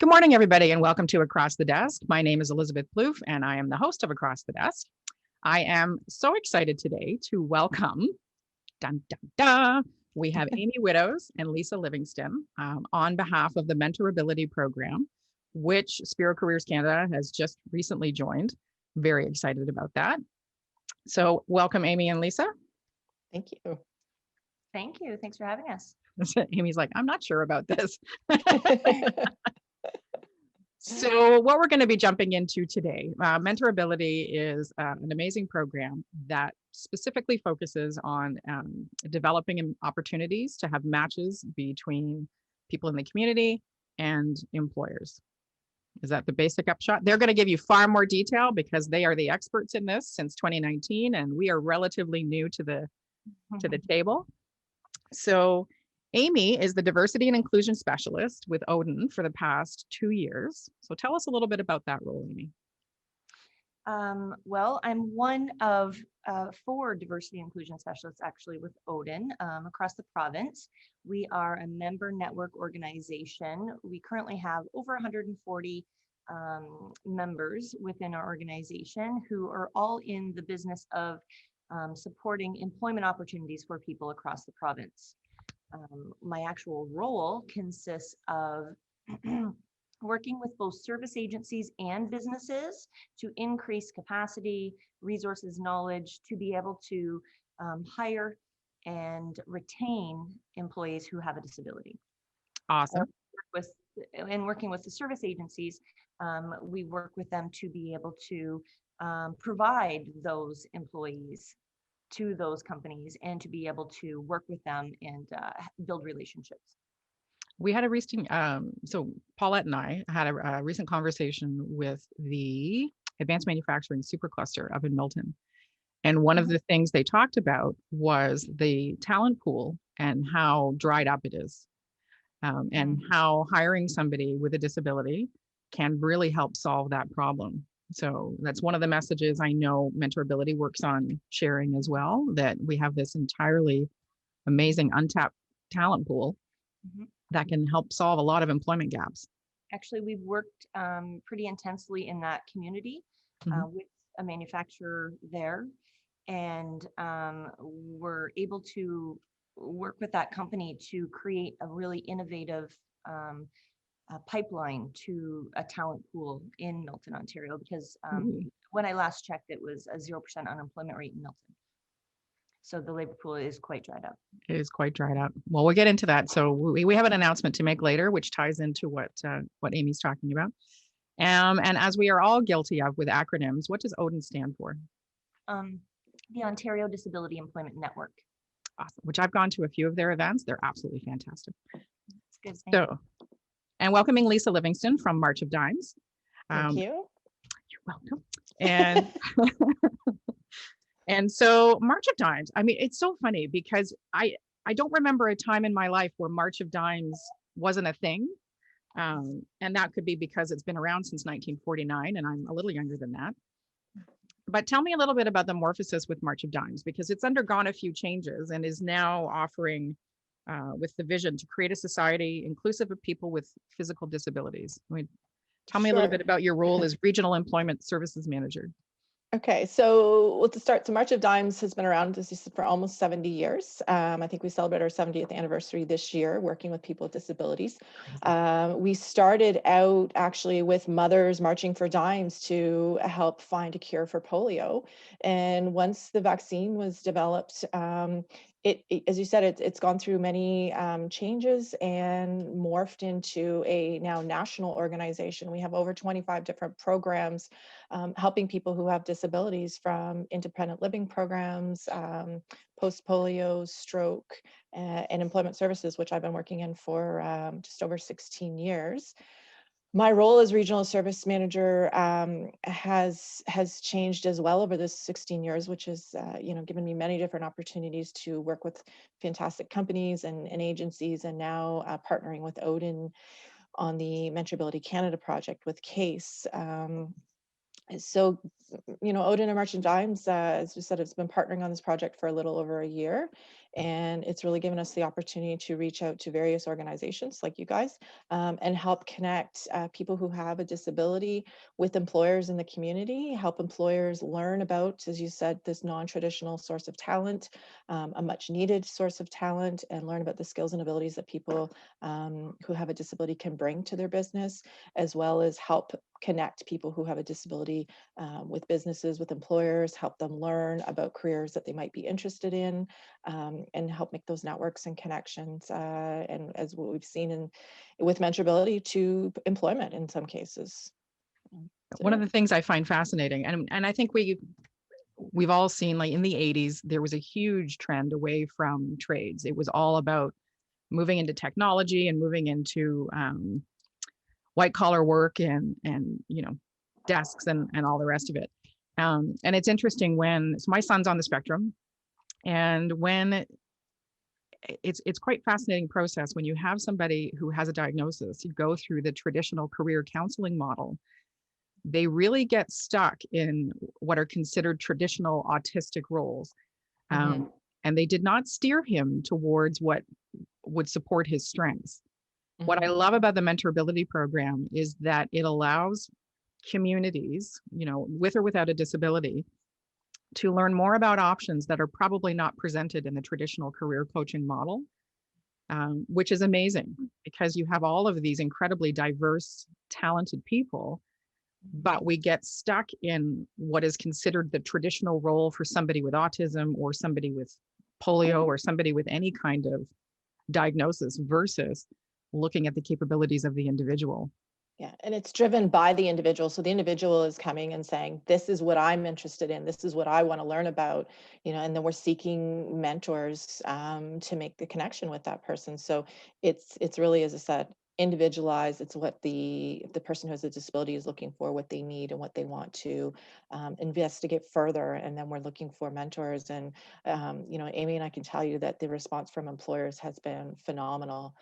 Good morning, everybody, and welcome to Across the Desk. My name is Elizabeth Plouffe, and I am the host of Across the Desk. I am so excited today to welcome, dun, dun, dun, we have Amy Widows and Lisa Livingston on behalf of the MentorAbility program, which Spiro Careers Canada has just recently joined. Very excited about that. So welcome, Amy and Lisa. Thank you. Thank you. Thanks for having us. Amy's like, I'm not sure about this. So what we're going to be jumping into today, MentorAbility is an amazing program that specifically focuses on developing opportunities to have matches between people in the community and employers. Is that the basic upshot? They're going to give you far more detail because they are the experts in this since 2019, and we are relatively new to the table. So Amy is the diversity and inclusion specialist with Odin for the past 2 years. So tell us a little bit about that role, Amy. Well, I'm one of 4 diversity and inclusion specialists actually with Odin across the province. We are a member network organization. We currently have over 140 members within our organization who are all in the business of supporting employment opportunities for people across the province. My actual role consists of working with both service agencies and businesses to increase capacity, resources, knowledge, to be able to hire and retain employees who have a disability. Awesome. Working with the service agencies, we work with them to be able to provide those employees to those companies and to be able to work with them and build relationships. We had a recent, so Paulette and I had a recent conversation with the Advanced Manufacturing Supercluster up in Milton. And one of the things they talked about was the talent pool and how dried up it is, and how hiring somebody with a disability can really help solve that problem. So that's one of the messages I know MentorAbility works on sharing as well, that we have this entirely amazing untapped talent pool that can help solve a lot of employment gaps. Actually, we've worked pretty intensely in that community with a manufacturer there, and we're able to work with that company to create a really innovative pipeline to a talent pool in Milton, Ontario, because when I last checked, it was a 0% unemployment rate in Milton. So the labor pool is quite dried up. It is quite dried up. Well, we'll get into that. So we have an announcement to make later, which ties into what Amy's talking about. And as we are all guilty of with acronyms, what does Odin stand for? The Ontario Disability Employment Network. Awesome. Which I've gone to a few of their events. They're absolutely fantastic. That's good. Thank you. And welcoming Lisa Livingston from March of Dimes. Thank you. You're welcome. And and so March of Dimes, I mean, it's so funny because I don't remember a time in my life where March of Dimes wasn't a thing. And that could be because it's been around since 1949 and I'm a little younger than that. But tell me a little bit about the morphosis with March of Dimes, because it's undergone a few changes and is now offering with the vision to create a society inclusive of people with physical disabilities. I mean, tell me a little bit about your role as Regional Employment Services Manager. Okay, so to start, so March of Dimes has been around, as you said, for almost 70 years. I think we celebrate our 70th anniversary this year, working with people with disabilities. We started out actually with mothers marching for dimes to help find a cure for polio. And once the vaccine was developed, as you said, it's gone through many changes and morphed into a now national organization. We have over 25 different programs helping people who have disabilities, from independent living programs, post-polio, stroke, and employment services, which I've been working in for just over 16 years. My role as regional service manager has changed as well over this 16 years, which has given me many different opportunities to work with fantastic companies and agencies, and now partnering with Odin on the MentorAbility Canada project with CASE. So, Odin and March of Dimes, as we said, it's been partnering on this project for a little over a year. And it's really given us the opportunity to reach out to various organizations like you guys, and help connect people who have a disability with employers in the community, help employers learn about, as you said, this non-traditional source of talent, a much needed source of talent, and learn about the skills and abilities that people who have a disability can bring to their business, as well as help connect people who have a disability with businesses, with employers, help them learn about careers that they might be interested in, and help make those networks and connections. And as what we've seen with MentorAbility, to employment in some cases. One of the things I find fascinating, and I think we've all seen, like in the 80s, there was a huge trend away from trades. It was all about moving into technology and moving into white collar work and desks and all the rest of it. And it's interesting so my son's on the spectrum, and when it's quite fascinating process when you have somebody who has a diagnosis, you go through the traditional career counseling model. They really get stuck in what are considered traditional autistic roles. Mm-hmm. And they did not steer him towards what would support his strengths. Mm-hmm. What I love about the MentorAbility program is that it allows communities, with or without a disability, to learn more about options that are probably not presented in the traditional career coaching model, which is amazing because you have all of these incredibly diverse, talented people, but we get stuck in what is considered the traditional role for somebody with autism or somebody with polio or somebody with any kind of diagnosis versus looking at the capabilities of the individual. Yeah, and it's driven by the individual. So the individual is coming and saying, this is what I'm interested in. This is what I want to learn about, and then we're seeking mentors to make the connection with that person. So it's really, as I said, individualized. It's what the person who has a disability is looking for, what they need and what they want to investigate further. And then we're looking for mentors. And, Amy and I can tell you that the response from employers has been phenomenal.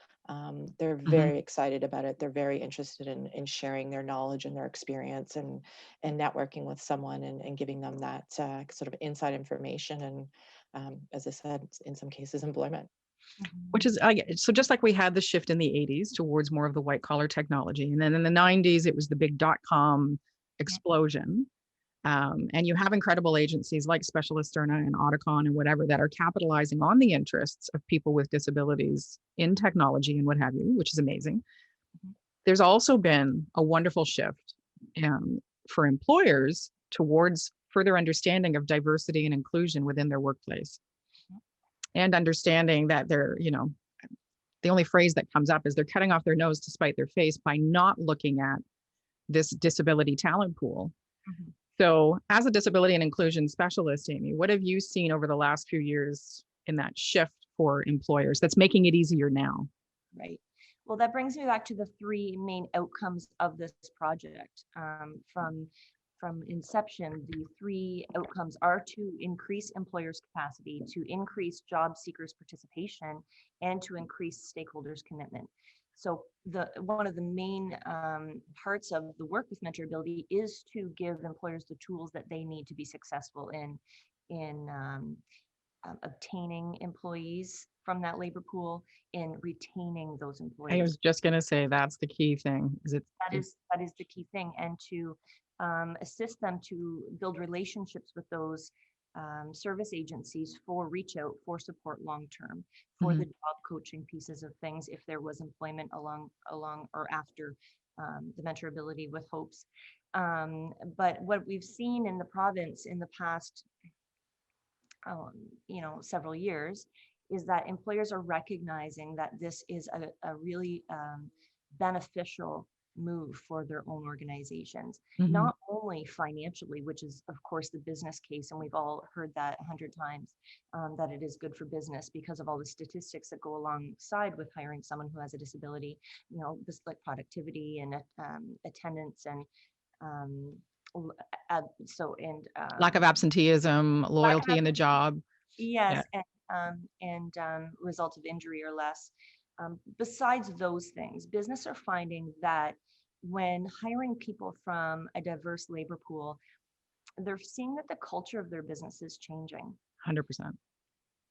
They're very excited about it. They're very interested in sharing their knowledge and their experience and networking with someone and giving them that sort of inside information and, as I said, in some cases, employment. Which is, so just like we had the shift in the 80s towards more of the white collar technology. And then in the 90s, it was the big .com explosion. And you have incredible agencies like Specialist Cerna and Auticon and whatever that are capitalizing on the interests of people with disabilities in technology and what have you, which is amazing. There's also been a wonderful shift for employers towards further understanding of diversity and inclusion within their workplace. And understanding that the only phrase that comes up is they're cutting off their nose to spite their face by not looking at this disability talent pool. So as a disability and inclusion specialist, Amy, what have you seen over the last few years in that shift for employers that's making it easier now? Right. Well, that brings me back to the three main outcomes of this project. From inception, the three outcomes are to increase employers' capacity, to increase job seekers' participation, and to increase stakeholders' commitment. So one of the main parts of the work with MentorAbility is to give employers the tools that they need to be successful in obtaining employees from that labor pool, in retaining those employees. I was just going to say that's the key thing. That is the key thing, and to assist them to build relationships with those service agencies for reach out, for support long term, for the job coaching pieces of things if there was employment along or after the MentorAbility with hopes. But what we've seen in the province in the past several years is that employers are recognizing that this is a really beneficial move for their own organizations, not only financially, which is of course the business case, and we've all heard that 100 times, that it is good for business because of all the statistics that go alongside with hiring someone who has a disability, this like productivity and attendance and lack of absenteeism, loyalty in the job. Yes, and result of injury or less. Besides those things, business are finding that when hiring people from a diverse labor pool, they're seeing that the culture of their business is changing. 100%.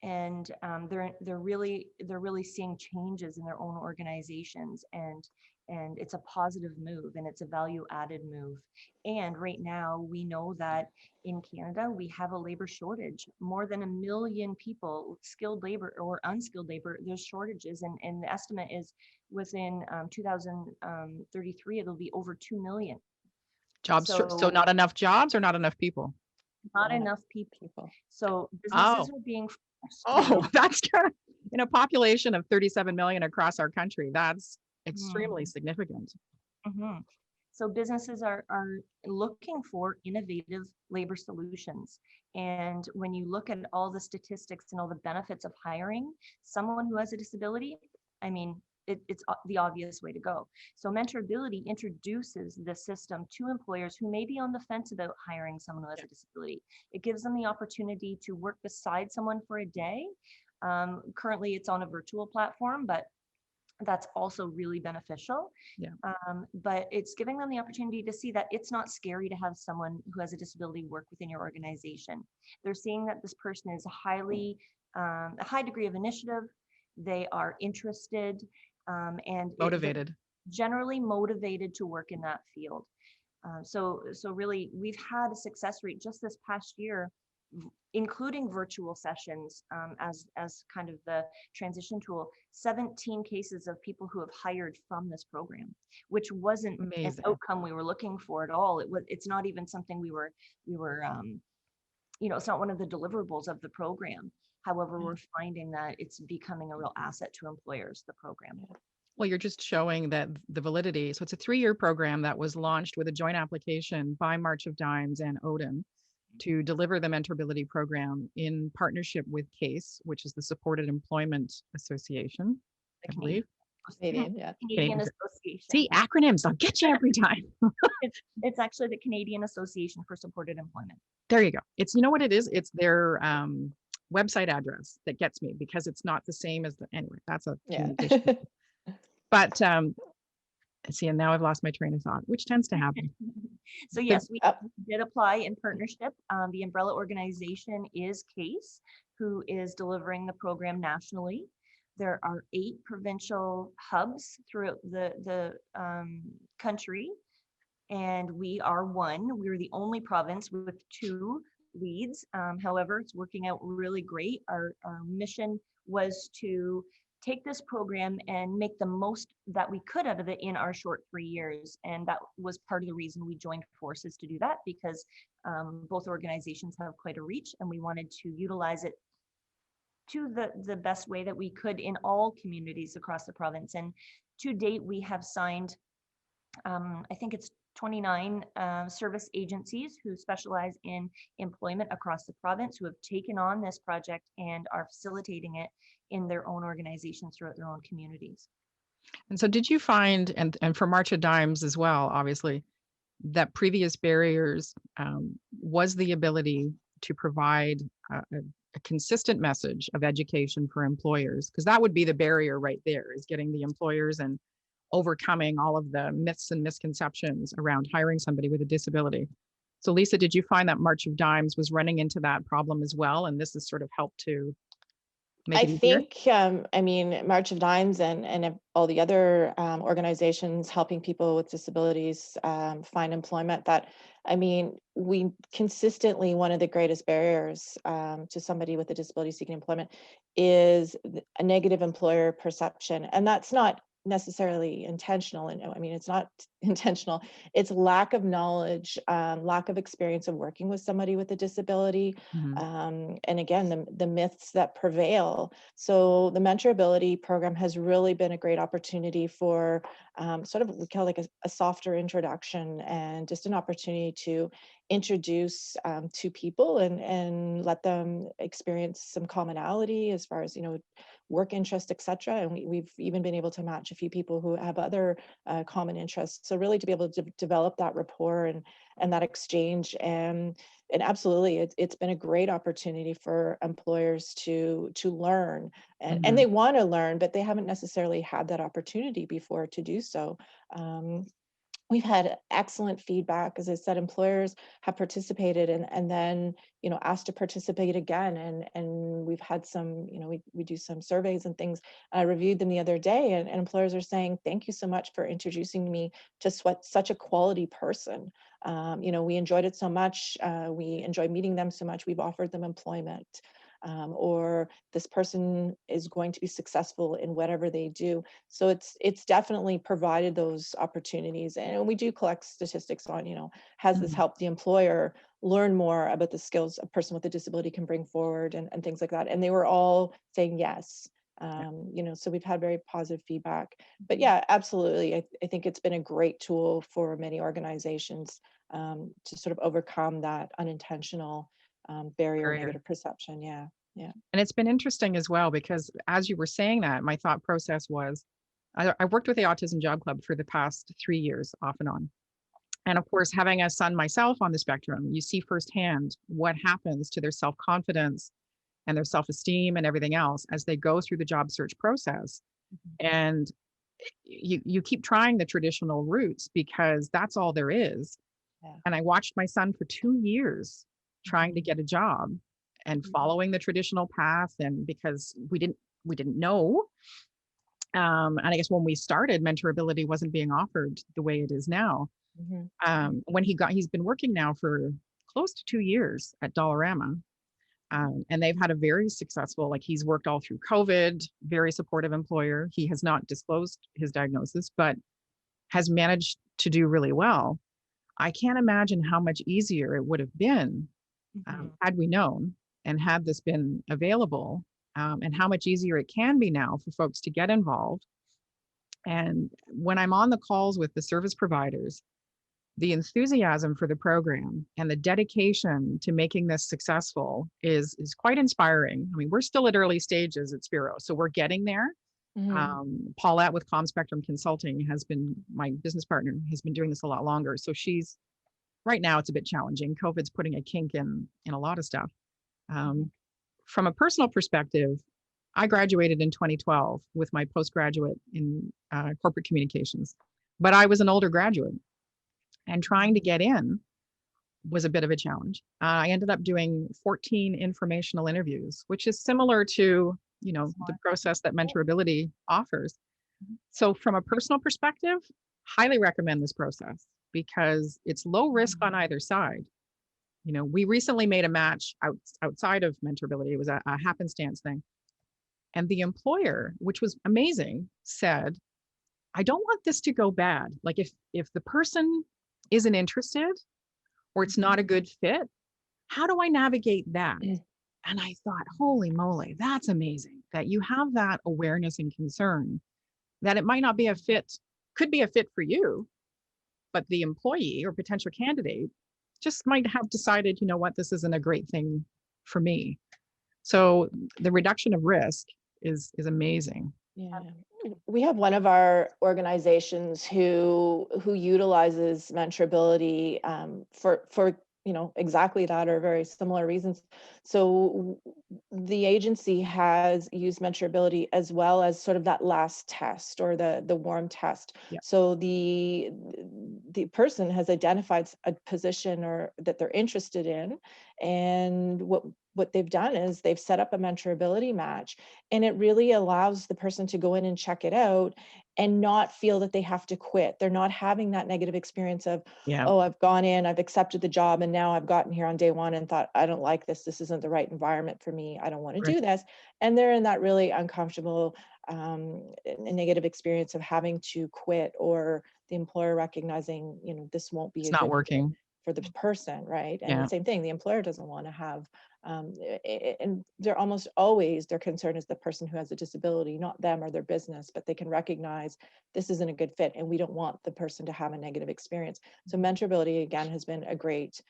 they're really seeing changes in their own organizations, and it's a positive move, and it's a value added move. And right now we know that in Canada we have a labor shortage. More than 1 million people, skilled labor or unskilled labor, there's shortages, and the estimate is within 2033 it'll be over 2 million. Jobs, so not enough jobs or not enough people? Not enough people. So Oh. businesses are being forced Oh, that's kind of, in a population of 37 million across our country, that's extremely significant. Mhm. So businesses are looking for innovative labor solutions. And when you look at all the statistics and all the benefits of hiring someone who has a disability, I mean, it's the obvious way to go. So MentorAbility introduces the system to employers who may be on the fence about hiring someone who has a disability. It gives them the opportunity to work beside someone for a day. Currently, it's on a virtual platform, but that's also really beneficial. Yeah. But it's giving them the opportunity to see that it's not scary to have someone who has a disability work within your organization. They're seeing that this person is a high degree of initiative. They are interested and Motivated. generally motivated to work in that field. So really, we've had a success rate just this past year, including virtual sessions as kind of the transition tool, 17 cases of people who have hired from this program, which wasn't an outcome we were looking for at all. It's not even something we were it's not one of the deliverables of the program. However, we're finding that it's becoming a real asset to employers, the program. Well, you're just showing that the validity. So it's a 3-year program that was launched with a joint application by March of Dimes and Odin to deliver the MentorAbility program in partnership with CASE, which is the Supported Employment Association, I believe. Canadian, yeah. Canadian Association. See, acronyms, I'll get you every time. It's actually the Canadian Association for Supported Employment. There you go. It's, you know what it is? It's their website address that gets me, because it's not the same as anyway, that's a communication. But see, and now I've lost my train of thought, which tends to happen. So yes, we did apply in partnership. The umbrella organization is CASE, who is delivering the program nationally. There are 8 provincial hubs throughout the country, and we are one. We're the only province with 2 leads. However, it's working out really great. Our mission was to take this program and make the most that we could out of it in our short 3 years. And that was part of the reason we joined forces to do that, because both organizations have quite a reach, and we wanted to utilize it to the best way that we could in all communities across the province. And to date, we have signed, I think it's 29 service agencies who specialize in employment across the province, who have taken on this project and are facilitating it in their own organizations throughout their own communities. And so did you find, and for March of Dimes as well, obviously, that previous barriers was the ability to provide a consistent message of education for employers? Because that would be the barrier right there, is getting the employers and overcoming all of the myths and misconceptions around hiring somebody with a disability. So Lisa, did you find that March of Dimes was running into that problem as well? And this has sort of helped to make it easier? think, I mean, March of Dimes and all the other organizations helping people with disabilities find employment, that, I mean, we consistently, one of the greatest barriers to somebody with a disability seeking employment is a negative employer perception. And that's not necessarily intentional. And I mean, it's not intentional. It's lack of knowledge, lack of experience of working with somebody with a disability. And again, the myths that prevail. So the MentorAbility program has really been a great opportunity for sort of, we call it like a softer introduction, and just an opportunity to introduce to people and let them experience some commonality as far as, you know, work interest, etc. And we've even been able to match a few people who have other common interests. So really to be able to develop that rapport and that exchange, and absolutely, it's been a great opportunity for employers to learn, and they want to learn, but they haven't necessarily had that opportunity before to do so. We've had excellent feedback. As I said, employers have participated and then, asked to participate again. And we've had some, we do some surveys and things. I reviewed them the other day, and employers are saying, thank you so much for introducing me to such a quality person. We enjoyed it so much. We enjoy meeting them so much. We've offered them employment. Or this person is going to be successful in whatever they do. So it's definitely provided those opportunities. And we do collect statistics on, has this helped the employer learn more about the skills a person with a disability can bring forward and things like that. And they were all saying yes. So we've had very positive feedback. But yeah, absolutely. I think it's been a great tool for many organizations to sort of overcome that unintentional barrier, negative perception. Yeah. Yeah. And it's been interesting as well, because as you were saying that, my thought process was, I worked with the Autism Job Club for the past 3 years off and on. And of course, having a son myself on the spectrum, you see firsthand what happens to their self-confidence and their self-esteem and everything else as they go through the job search process. And you keep trying the traditional routes because that's all there is. Yeah. And I watched my son for 2 years trying to get a job and following the traditional path. And because we didn't know. And I guess when we started, MentorAbility wasn't being offered the way it is now. When he's been working now for close to 2 years at Dollarama. And they've had a very successful, like, he's worked all through COVID, very supportive employer. He has not disclosed his diagnosis, but has managed to do really well. I can't imagine how much easier it would have been had we known and had this been available, and how much easier it can be now for folks to get involved. And when I'm on the calls with the service providers, the enthusiasm for the program and the dedication to making this successful is quite inspiring. I mean, we're still at early stages at Spiro, so we're getting there. Paulette with ComSpectrum Consulting has been my business partner, has been doing this a lot longer. So she's, right now it's a bit challenging. COVID's putting a kink in a lot of stuff. From a personal perspective, I graduated in 2012 with my postgraduate in corporate communications, but I was an older graduate. And trying to get in was a bit of a challenge. I ended up doing 14 informational interviews, which is similar to, the process that MentorAbility offers. So from a personal perspective, highly recommend this process because it's low risk on either side. We recently made a match outside of MentorAbility. It was a happenstance thing. And the employer, which was amazing, said, I don't want this to go bad. Like if the person isn't interested or it's not a good fit, how do I navigate that? And I thought, holy moly, that's amazing that you have that awareness and concern that it might not be a fit, could be a fit for you, but the employee or potential candidate just might have decided, this isn't a great thing for me. So the reduction of risk is amazing. Yeah. We have one of our organizations who utilizes MentorAbility for exactly that or very similar reasons. So the agency has used MentorAbility as well as sort of that last test or the warm test. Yeah. So the person has identified a position or that they're interested in, and what they've done is they've set up a MentorAbility match, and it really allows the person to go in and check it out and not feel that they have to quit. They're not having that negative experience of, oh, I've gone in, I've accepted the job, and now I've gotten here on day one and thought, I don't like this. This isn't the right environment for me. I don't want to do this. And they're in that really uncomfortable, negative experience of having to quit, or the employer recognizing, this won't be it's not working for the person, right? And the same thing, the employer doesn't want to have, and they're almost always, their concern is the person who has a disability, not them or their business, but they can recognize this isn't a good fit and we don't want the person to have a negative experience. So MentorAbility, again, has been a great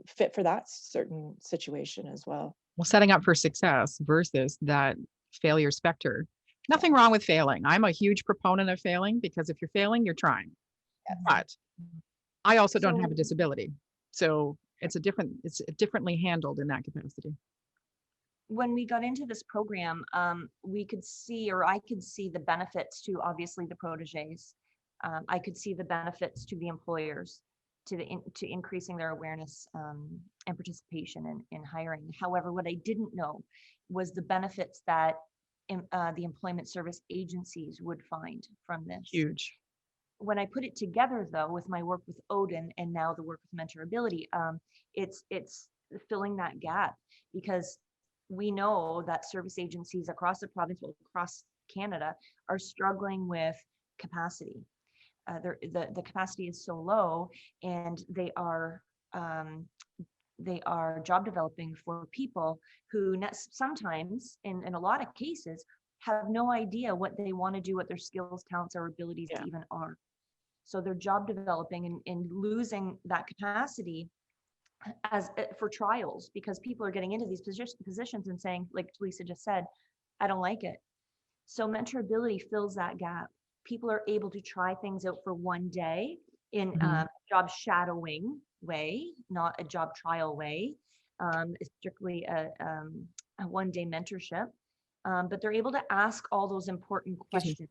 fit for that certain situation as well. Well, setting up for success versus that failure specter. Nothing wrong with failing. I'm a huge proponent of failing because if you're failing, you're trying. But I also don't have a disability. So it's differently handled in that capacity. When we got into this program, we could see, or I could see the benefits to obviously the proteges. I could see the benefits to the employers, to increasing their awareness and participation in hiring. However, what I didn't know was the benefits that the employment service agencies would find from this. Huge. When I put it together, though, with my work with Odin and now the work with MentorAbility, it's filling that gap, because we know that service agencies across the province, across Canada, are struggling with capacity. The capacity is so low, and they are job developing for people who sometimes, in a lot of cases, have no idea what they want to do, what their skills, talents, or abilities even are. So they're job developing and losing that capacity as for trials, because people are getting into these positions and saying, like Lisa just said, I don't like it. So MentorAbility fills that gap. People are able to try things out for one day in a job shadowing way, not a job trial way. It's strictly a one-day mentorship, but they're able to ask all those important questions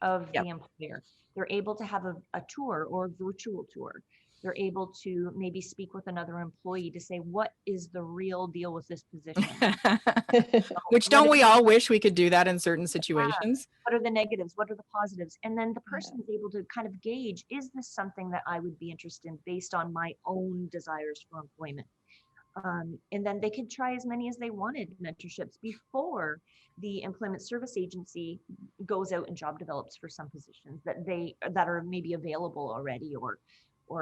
of the employer. They're able to have a tour or a virtual tour. They're able to maybe speak with another employee to say, what is the real deal with this position? Which don't we all wish we could do that in certain situations? What are the negatives? What are the positives? And then the person is able to kind of gauge, is this something that I would be interested in based on my own desires for employment? And then they could try as many as they wanted mentorships before the employment service agency goes out and job develops for some positions that are maybe available already or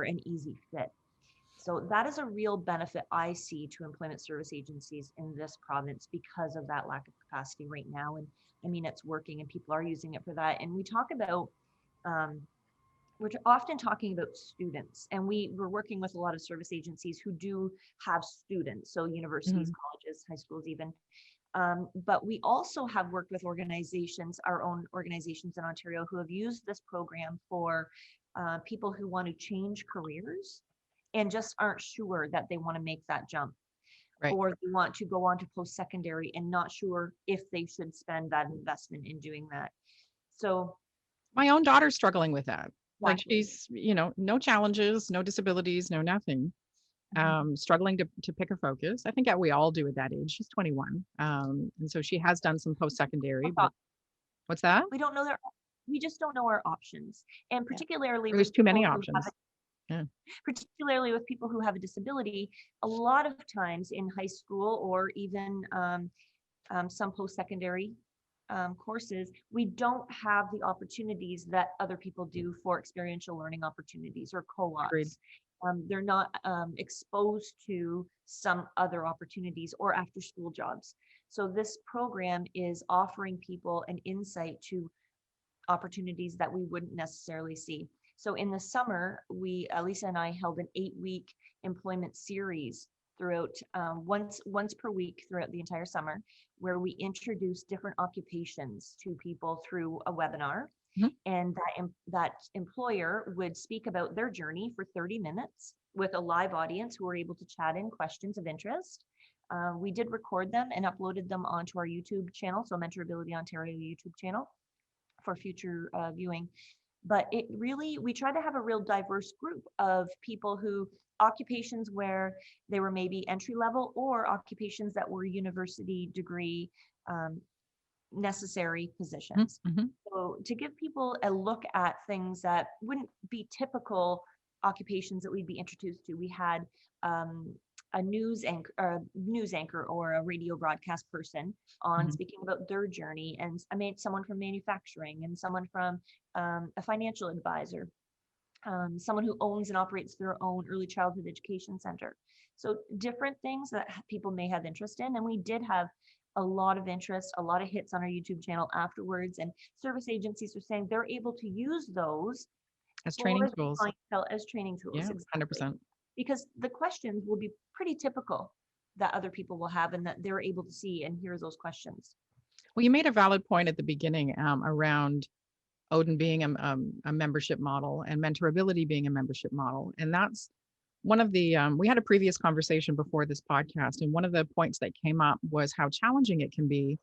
an easy fit. So that is a real benefit I see to employment service agencies in this province because of that lack of capacity right now. And I mean, it's working and people are using it for that. And we talk about, we're often talking about students, and we're working with a lot of service agencies who do have students, so universities, colleges, high schools even. But we also have worked with organizations, our own organizations in Ontario, who have used this program for people who want to change careers and just aren't sure that they want to make that jump. Right. Or they want to go on to post-secondary and not sure if they should spend that investment in doing that. So my own daughter's struggling with that. Exactly. Like she's, no challenges, no disabilities, no nothing. Struggling to pick a focus. I think that we all do at that age. She's 21. And so she has done some post-secondary, but what's that? We just don't know our options. And particularly there's too many options. Particularly with people who have a disability, a lot of times in high school or even some post-secondary courses, we don't have the opportunities that other people do for experiential learning opportunities or co-ops. They're not exposed to some other opportunities or after school jobs. So this program is offering people an insight to opportunities that we wouldn't necessarily see. So in the summer, Lisa and I held an 8-week employment series throughout once per week throughout the entire summer, where we introduced different occupations to people through a webinar. And that employer would speak about their journey for 30 minutes with a live audience who were able to chat in questions of interest. We did record them and uploaded them onto our YouTube channel, so MentorAbility Ontario YouTube channel for future viewing. But we try to have a real diverse group of people who occupations where they were maybe entry level or occupations that were university degree necessary positions. So to give people a look at things that wouldn't be typical occupations that we'd be introduced to. We had a news anchor or a radio broadcast person on speaking about their journey, and I made someone from manufacturing and someone from a financial advisor, someone who owns and operates their own early childhood education center. So different things that people may have interest in, and we did have a lot of interest, a lot of hits on our YouTube channel afterwards, and service agencies are saying they're able to use those as training tools. As training tools, yeah, exactly. 100%. Because the questions will be pretty typical that other people will have and that they're able to see and hear those questions. Well, you made a valid point at the beginning around Odin being a membership model and MentorAbility being a membership model. And that's one of the, we had a previous conversation before this podcast, and one of the points that came up was how challenging it can be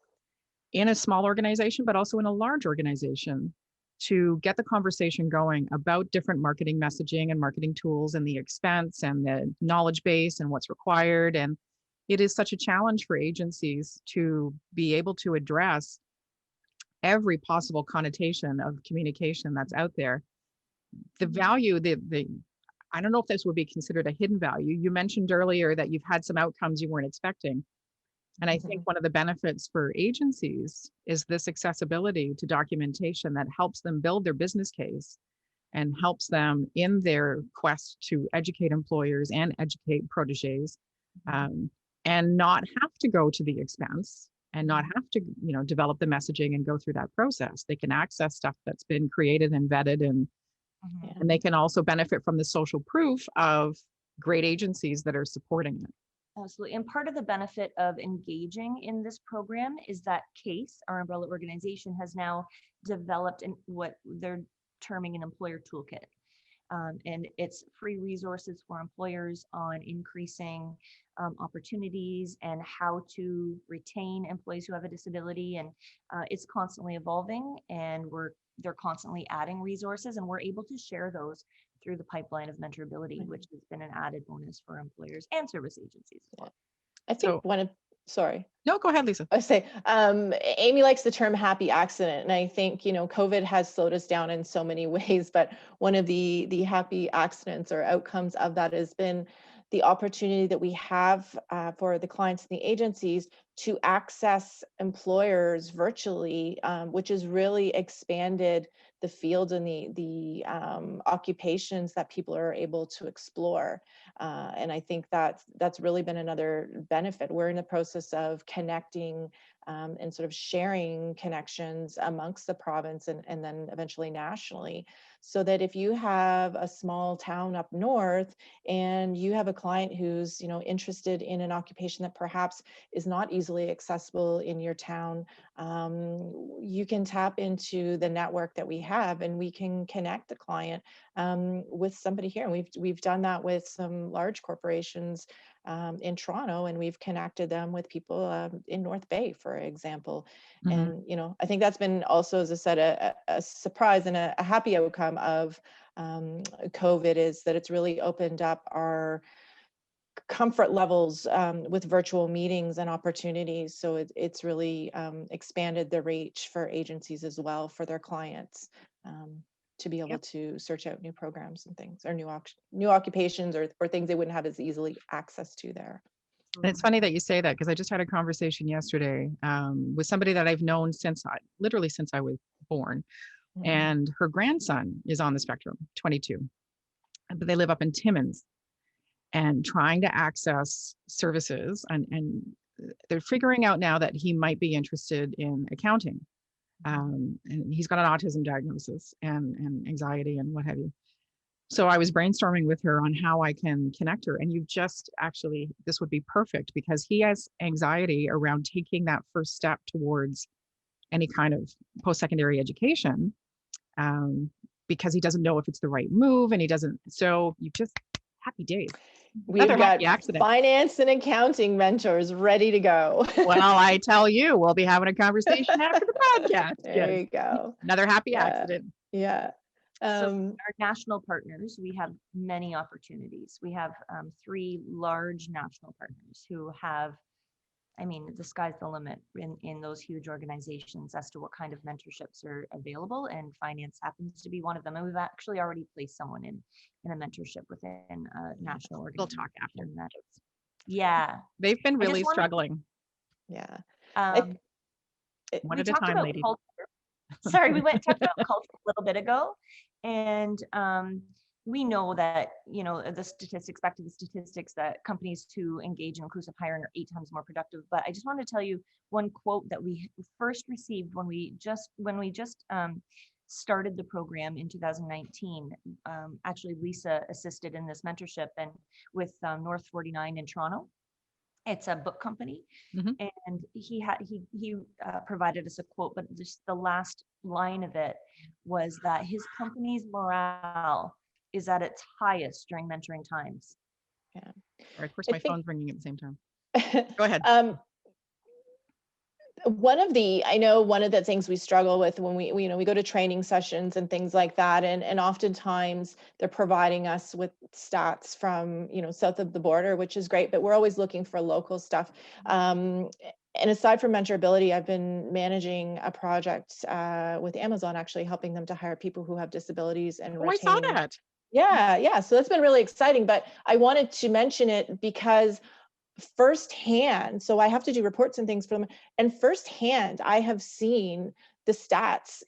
in a small organization, but also in a large organization, to get the conversation going about different marketing messaging and marketing tools and the expense and the knowledge base and what's required. And it is such a challenge for agencies to be able to address every possible connotation of communication that's out there. The value, I don't know if this would be considered a hidden value. You mentioned earlier that you've had some outcomes you weren't expecting. And I think one of the benefits for agencies is this accessibility to documentation that helps them build their business case and helps them in their quest to educate employers and educate proteges, and not have to go to the expense and not have to, develop the messaging and go through that process. They can access stuff that's been created and vetted, and they can also benefit from the social proof of great agencies that are supporting it. Absolutely. And part of the benefit of engaging in this program is that CASE, our umbrella organization, has now developed what they're terming an employer toolkit. And it's free resources for employers on increasing opportunities and how to retain employees who have a disability. And it's constantly evolving, and they're constantly adding resources, and we're able to share those through the pipeline of MentorAbility, which has been an added bonus for employers and service agencies as well. I think sorry. No, go ahead, Lisa. I say, Amy likes the term happy accident. And I think, COVID has slowed us down in so many ways, but one of the happy accidents or outcomes of that has been the opportunity that we have for the clients and the agencies to access employers virtually, which has really expanded the field and the occupations that people are able to explore. And I think that's really been another benefit. We're in the process of connecting and sort of sharing connections amongst the province and then eventually nationally, so that if you have a small town up north and you have a client who's interested in an occupation that perhaps is not easily accessible in your town, you can tap into the network that we have, and we can connect the client with somebody here. And we've done that with some large corporations in Toronto, and we've connected them with people in North Bay, for example. And I think that's been also, as I said, a surprise and a happy outcome of COVID, is that it's really opened up our comfort levels with virtual meetings and opportunities. So it's really expanded the reach for agencies as well, for their clients, to be able to search out new programs and things, or new occupations or things they wouldn't have as easily access to there. And it's funny that you say that, because I just had a conversation yesterday with somebody that I've known since I was born. And her grandson is on the spectrum, 22, but they live up in Timmins, and trying to access services, and they're figuring out now that he might be interested in accounting. And he's got an autism diagnosis and anxiety and what have you. So I was brainstorming with her on how I can connect her. And this would be perfect, because he has anxiety around taking that first step towards any kind of post-secondary education, because he doesn't know if it's the right move, and so you just, happy days. We've got finance and accounting mentors ready to go. Well, I tell you, we'll be having a conversation after the podcast. There you go. Another happy accident. Yeah. So our national partners, we have many opportunities. We have 3 large national partners who have, the sky's the limit in those huge organizations as to what kind of mentorships are available, and finance happens to be one of them. And we've actually already placed someone in a mentorship within a national organization. We'll talk after. Yeah. They've been really struggling. Yeah. One at a time, lady. Sorry, we talked about culture a little bit ago, and we know that the statistics, back to the statistics, that companies who engage in inclusive hiring are 8 times more productive. But I just want to tell you one quote that we first received when we just started the program in 2019. Actually, Lisa assisted in this mentorship and with North 49 in Toronto. It's a book company, and he provided us a quote, but just the last line of it was that his company's morale is at its highest during mentoring times. Yeah. Of course, my phone's ringing at the same time. Go ahead. I know one of the things we struggle with when we go to training sessions and things like that, and oftentimes they're providing us with stats from, south of the border, which is great, but we're always looking for local stuff. And aside from MentorAbility, I've been managing a project with Amazon, actually helping them to hire people who have disabilities and Oh, I saw retain. that. Yeah. So that's been really exciting, but I wanted to mention it because firsthand, so I have to do reports and things for them, and firsthand, I have seen the stats,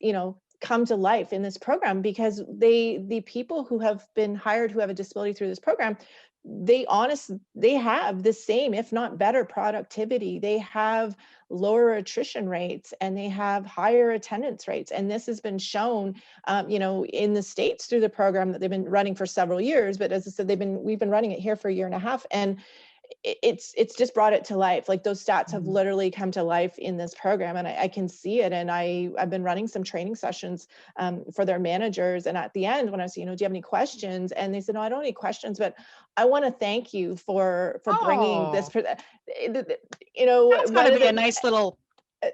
come to life in this program, because the people who have been hired who have a disability through this program, they have the same, if not better, productivity. They have lower attrition rates, and they have higher attendance rates. And this has been shown, in the States through the program that they've been running for several years. But as I said, we've been running it here for a year and a half, and it's just brought it to life. Like, those stats have literally come to life in this program, and I can see it. And I've been running some training sessions for their managers. And at the end, when I said, do you have any questions? And they said, no, I don't have any questions, but I want to thank you for bringing this. That's got to be a nice little.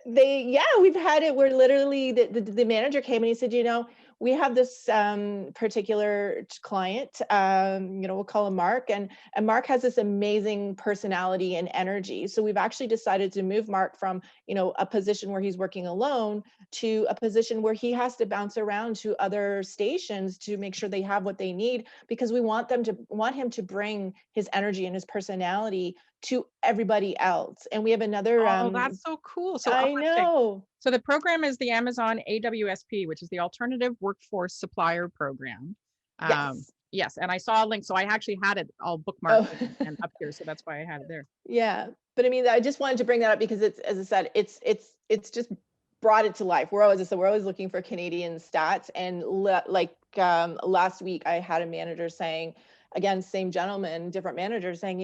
We've had it where literally the manager came and he said, we have this particular client, we'll call him Mark, and Mark has this amazing personality and energy. So we've actually decided to move Mark from, a position where he's working alone to a position where he has to bounce around to other stations to make sure they have what they need, because we want him to bring his energy and his personality to everybody else. And we have another. Oh, that's so cool. So I know. So the program is the Amazon AWSP, which is the Alternative Workforce Supplier Program. Yes. Yes, and I saw a link, so I actually had it all bookmarked and up here, so that's why I had it there. Yeah, but I mean, I just wanted to bring that up because it's, as I said, it's just brought it to life. We're always looking for Canadian stats, and last week I had a manager saying, again, same gentleman, different manager, saying,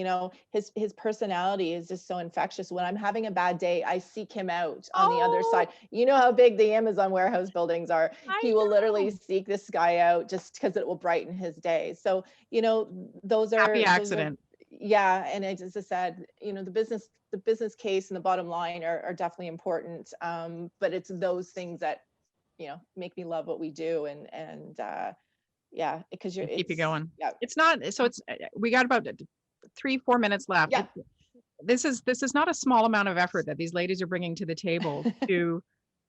his personality is just so infectious. When I'm having a bad day, I seek him out on the other side. You know how big the Amazon warehouse buildings are. He will literally seek this guy out just because it will brighten his day. So, those are happy accident. And as I said, the business case and the bottom line are definitely important. But it's those things that, make me love what we do, and because keep you going. Yeah, it's not. So we got about 3-4 minutes left. Yeah. This is not a small amount of effort that these ladies are bringing to the table to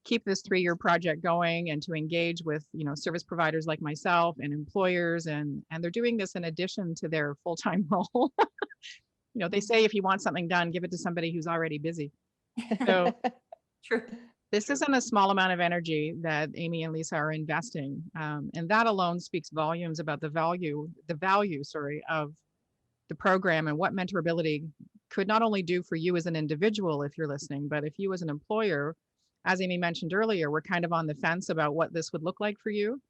keep this 3-year project going, and to engage with, service providers like myself and employers, and they're doing this in addition to their full-time role. They say if you want something done, give it to somebody who's already busy. So True. This isn't a small amount of energy that Amy and Lisa are investing, and that alone speaks volumes about the value, of the program, and what MentorAbility could not only do for you as an individual if you're listening, but if you as an employer. As Amy mentioned earlier, we're kind of on the fence about what this would look like for you.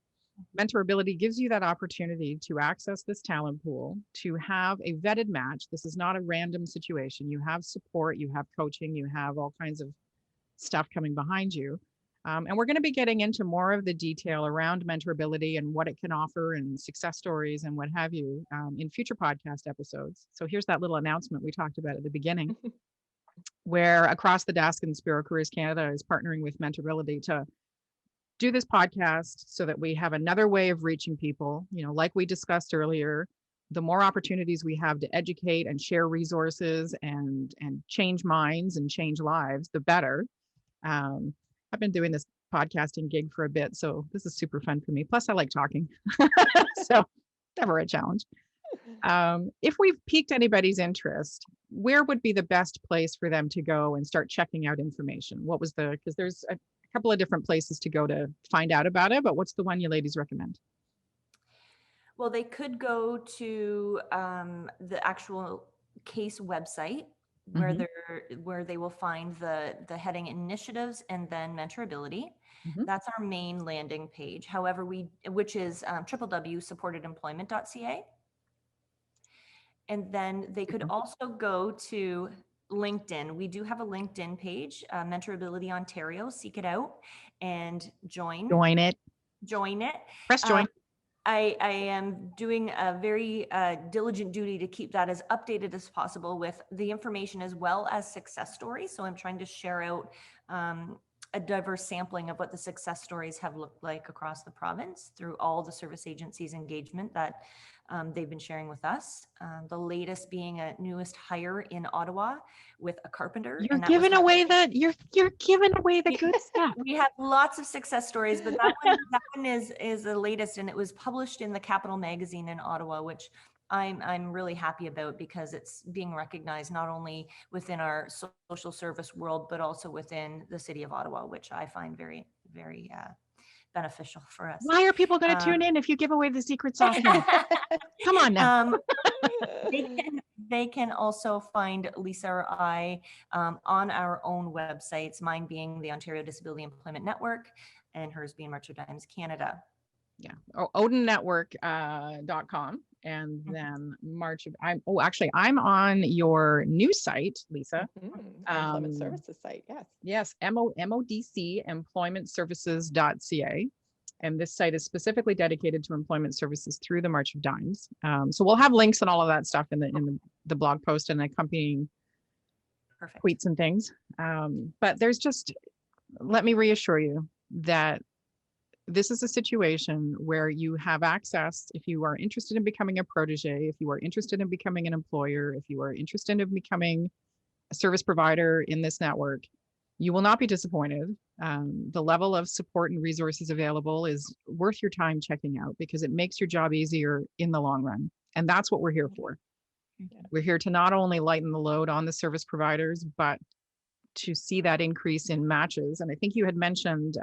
MentorAbility gives you that opportunity to access this talent pool, to have a vetted match. This is not a random situation. You have support, you have coaching, you have all kinds of stuff coming behind you. And we're going to be getting into more of the detail around MentorAbility and what it can offer, and success stories and what have you, in future podcast episodes. So here's that little announcement we talked about at the beginning, where Across the Desk and Spiro Careers Canada is partnering with MentorAbility to do this podcast so that we have another way of reaching people. Like we discussed earlier, the more opportunities we have to educate and share resources and change minds and change lives, the better. I've been doing this podcasting gig for a bit, so this is super fun for me. Plus, I like talking, so never a challenge. If we've piqued anybody's interest, where would be the best place for them to go and start checking out information? Because there's a couple of different places to go to find out about it, but what's the one you ladies recommend? Well, they could go to the actual case website, where they will find the heading initiatives and then MentorAbility. That's our main landing page. However, which is www.supportedemployment.ca. And then they could also go to LinkedIn. We do have a LinkedIn page, MentorAbility Ontario. Seek it out and join it. Press join. I am doing a very diligent duty to keep that as updated as possible with the information as well as success stories. So I'm trying to share out a diverse sampling of what the success stories have looked like across the province through all the service agencies engagement that they've been sharing with us. The latest being a newest hire in Ottawa with a carpenter. You're giving away you're giving away the good stuff. We have lots of success stories, but that one is the latest, and it was published in the Capital magazine in Ottawa, which I'm really happy about, because it's being recognized not only within our social service world, but also within the city of Ottawa, which I find very, very beneficial for us. Why are people going to tune in if you give away the secret sauce now? Come on now. They can also find Lisa or I on our own websites, mine being the Ontario Disability Employment Network and hers being March of Dimes Canada. Yeah. odennetwork.com. And then I'm on your new site, Lisa. Employment services site. Yes. Yes. MODC employmentservices.ca. And this site is specifically dedicated to employment services through the March of Dimes. So we'll have links and all of that stuff in the blog post and accompanying tweets and things. But let me reassure you that this is a situation where you have access, if you are interested in becoming a protege, if you are interested in becoming an employer, if you are interested in becoming a service provider in this network, you will not be disappointed. The level of support and resources available is worth your time checking out, because it makes your job easier in the long run. And that's what we're here for. We're here to not only lighten the load on the service providers, but to see that increase in matches. And I think you had mentioned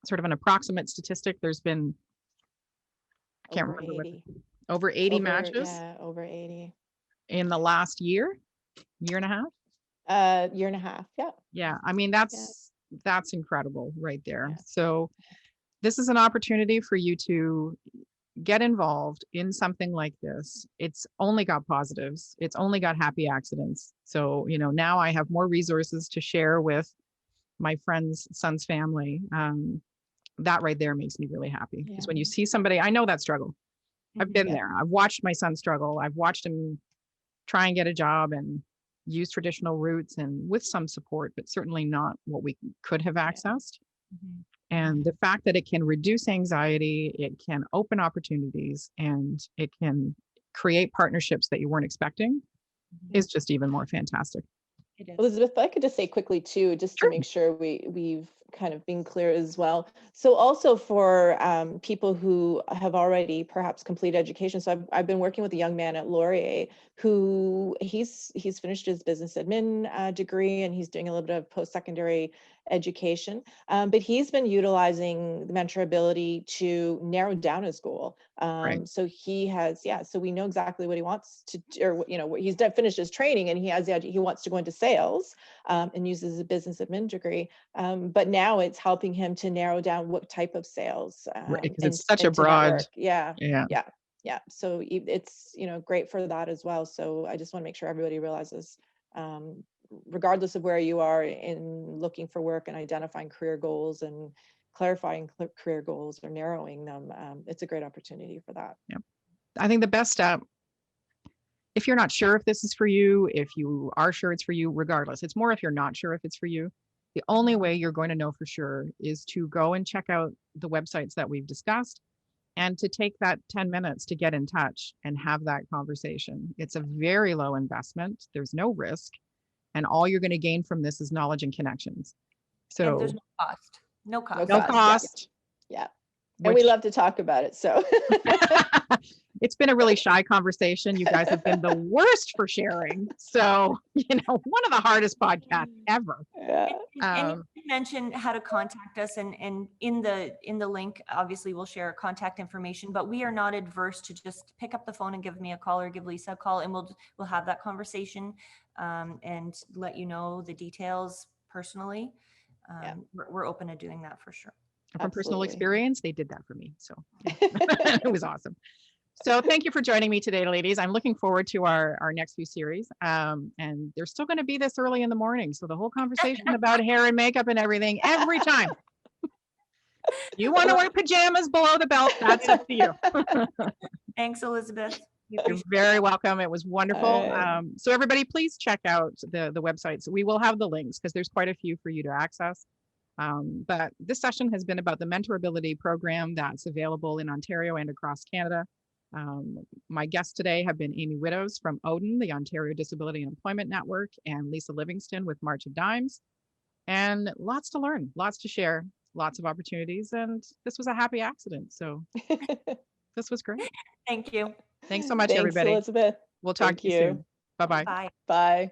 sort of an approximate statistic. There's been, I can't remember, over 80 matches. Yeah, over 80 in the last year and a half. Year and a half. Yeah. Yeah. I mean, that's incredible right there. Yeah. So this is an opportunity for you to get involved in something like this. It's only got positives. It's only got happy accidents. So, now I have more resources to share with my friend's son's family. That right there makes me really happy, because when you see somebody, I know that struggle. I've been there. I've watched my son struggle. I've watched him try and get a job and use traditional routes, and with some support, but certainly not what we could have accessed. And the fact that it can reduce anxiety, it can open opportunities, and it can create partnerships that you weren't expecting is just even more fantastic. It is. Elizabeth, if I could just say quickly too, just to make sure we've kind of been clear as well. So also for people who have already perhaps completed education. So I've been working with a young man at Laurier who he's finished his business admin degree, and he's doing a little bit of post-secondary education. But he's been utilizing the MentorAbility to narrow down his goal. So he has, so we know exactly what he wants to, or he's finished his training, and he wants to go into sales and uses a business admin degree. But now it's helping him to narrow down what type of sales. Because it's such a broad. Yeah. So it's, great for that as well. So I just want to make sure everybody realizes, regardless of where you are in looking for work and identifying career goals and clarifying career goals or narrowing them, it's a great opportunity for that. Yeah. I think the best step, if you're not sure if this is for you, if you are sure it's for you, regardless, it's more if you're not sure if it's for you. The only way you're going to know for sure is to go and check out the websites that we've discussed, and to take that 10 minutes to get in touch and have that conversation. It's a very low investment. There's no risk. And all you're going to gain from this is knowledge and connections. So and there's no cost. No cost. Yeah. And we love to talk about it. So it's been a really shy conversation. You guys have been the worst for sharing. So, one of the hardest podcasts ever. Yeah. And you mentioned how to contact us, and in the link, obviously we'll share contact information, but we are not adverse to just pick up the phone and give me a call or give Lisa a call, and we'll have that conversation and let you know the details personally. We're open to doing that for sure. From personal experience, they did that for me. So it was awesome. So thank you for joining me today, ladies. I'm looking forward to our next few series. And they're still going to be this early in the morning. So the whole conversation about hair and makeup and everything, every time. You want to wear pajamas below the belt, that's up to you. Thanks, Elizabeth. You're very welcome. It was wonderful. All right. So everybody, please check out the websites. We will have the links because there's quite a few for you to access. But this session has been about the MentorAbility program that's available in Ontario and across Canada. My guests today have been Amy Widows from Odin, the Ontario Disability and Employment Network, and Lisa Livingston with March of Dimes. And lots to learn, lots to share, lots of opportunities. And this was a happy accident. So this was great. Thank you. Thanks so much, Thanks, everybody. Elizabeth. We'll talk Thank to you you. soon. Bye-bye. Bye. Bye.